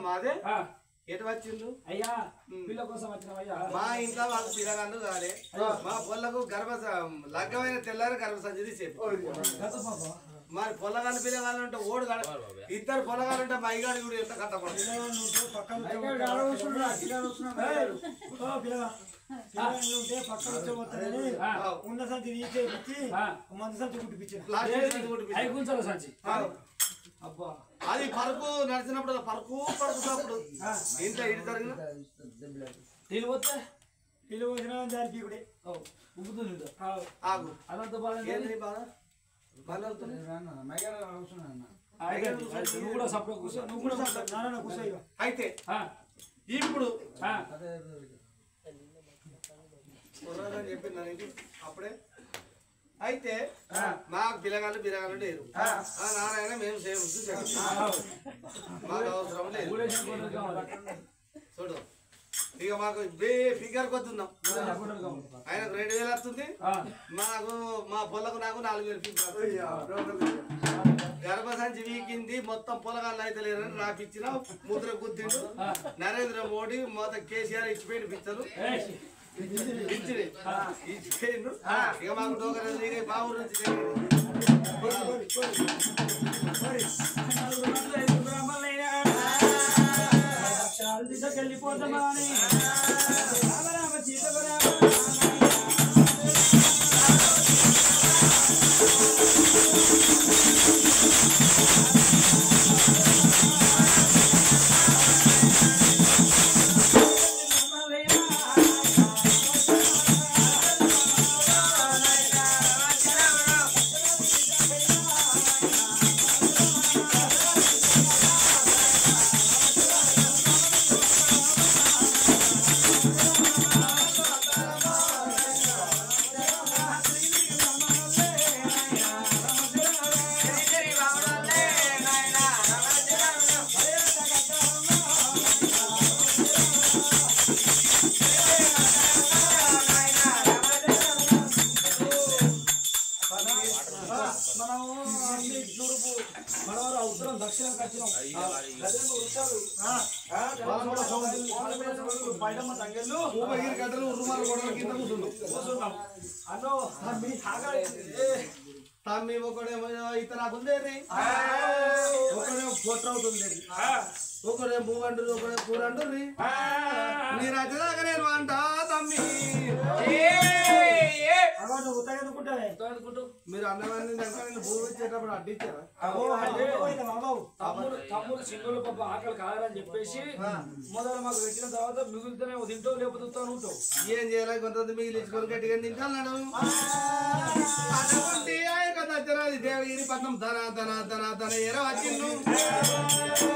మాదే ఎటు వచ్చిండు అయ్యా పిల్ల కోసం వచ్చినవయ్యా మా ఇంట్లో వాళ్ళు పిల్లగాళ్ళు కాదే మా పొల్లకు లగ్గమైన తెల్లారి గర్భసంచి తీసేపు మరి పొల్లగాళ్ళు పిల్లగాళ్ళు అంటే ఓడు ఇద్దరు పొల్లగాళ్ళు అంటే మా అయ్యగాడు కూడా ఎంత కట్టపడుతుంది ఉన్న సంచి తీసేపించి మంది సంచి కుట్టిపించారు అది పరుకు నడిచినప్పుడు పరుకు పరుకున్నప్పుడు ఇంట్లో ఇటు జరిగిన ఇల్లు వచ్చిన దానికి ఇప్పుడే ఆగు అదంతా బాగా ఏంటి బాగా బాగా నువ్వు కూడా సపరేట్ కూర్చో నువ్వు కూడా కూర్చో అయితే ఇప్పుడు చెప్పింది అప్పుడే అయితే మాకు పిల్లగాళ్ళు లేరు నారాయణ మేము సేవ మాకు అవసరం లేదు చూడు ఇక మాకు ఫిగర్ కొద్దున్నాం ఆయనకు 2000 వస్తుంది మాకు మా పొలకు నాకు 4000 ఫిగర్ గర్భసంచి వీకింది మొత్తం పొలగాళ్ళు అయితే లేరని రాపిచ్చిన ముద్ర గుద్దిండు నరేంద్ర మోడీ మొత్తం కేసీఆర్ ఇచ్చిపోయిన పిచ్చలు ఇచ్చిపోయిండు ఇక మాకు డోకర బాబు నుంచి వెళ్ళిపోతామని ఉత్తరం దక్షిణంకి వచ్చినాం గడ్డలు ఉరుమాలు గొడవల కింద కూర్చున్నాం అన్నో తమ్మి ఒకడేమో ఇతర ఉందేరి ఒకడేమో పొట్ట అవుతుంది ఒకడేమో పువ్వు అంటారు ఒకడేమో కూర అంటారు మీరు అచ్చదాకా నేను అంట తమ్మి మీరు అన్నవాడిని భూమి ఇచ్చేటప్పుడు అడ్డించారా తమ్ముడు సింగులు పాప ఆకలి కాదని చెప్పేసి మొదలు మాకు పెట్టిన తర్వాత మిగులుతూనే తింటావు లేకపోతే ఉంటావు ఏం చేయాలి కొంతమంది మిగిలించుకొని గట్టిగా తింటాను దేవగిరి పట్నం ధన ధన ధన ధన ఎర వచ్చిండు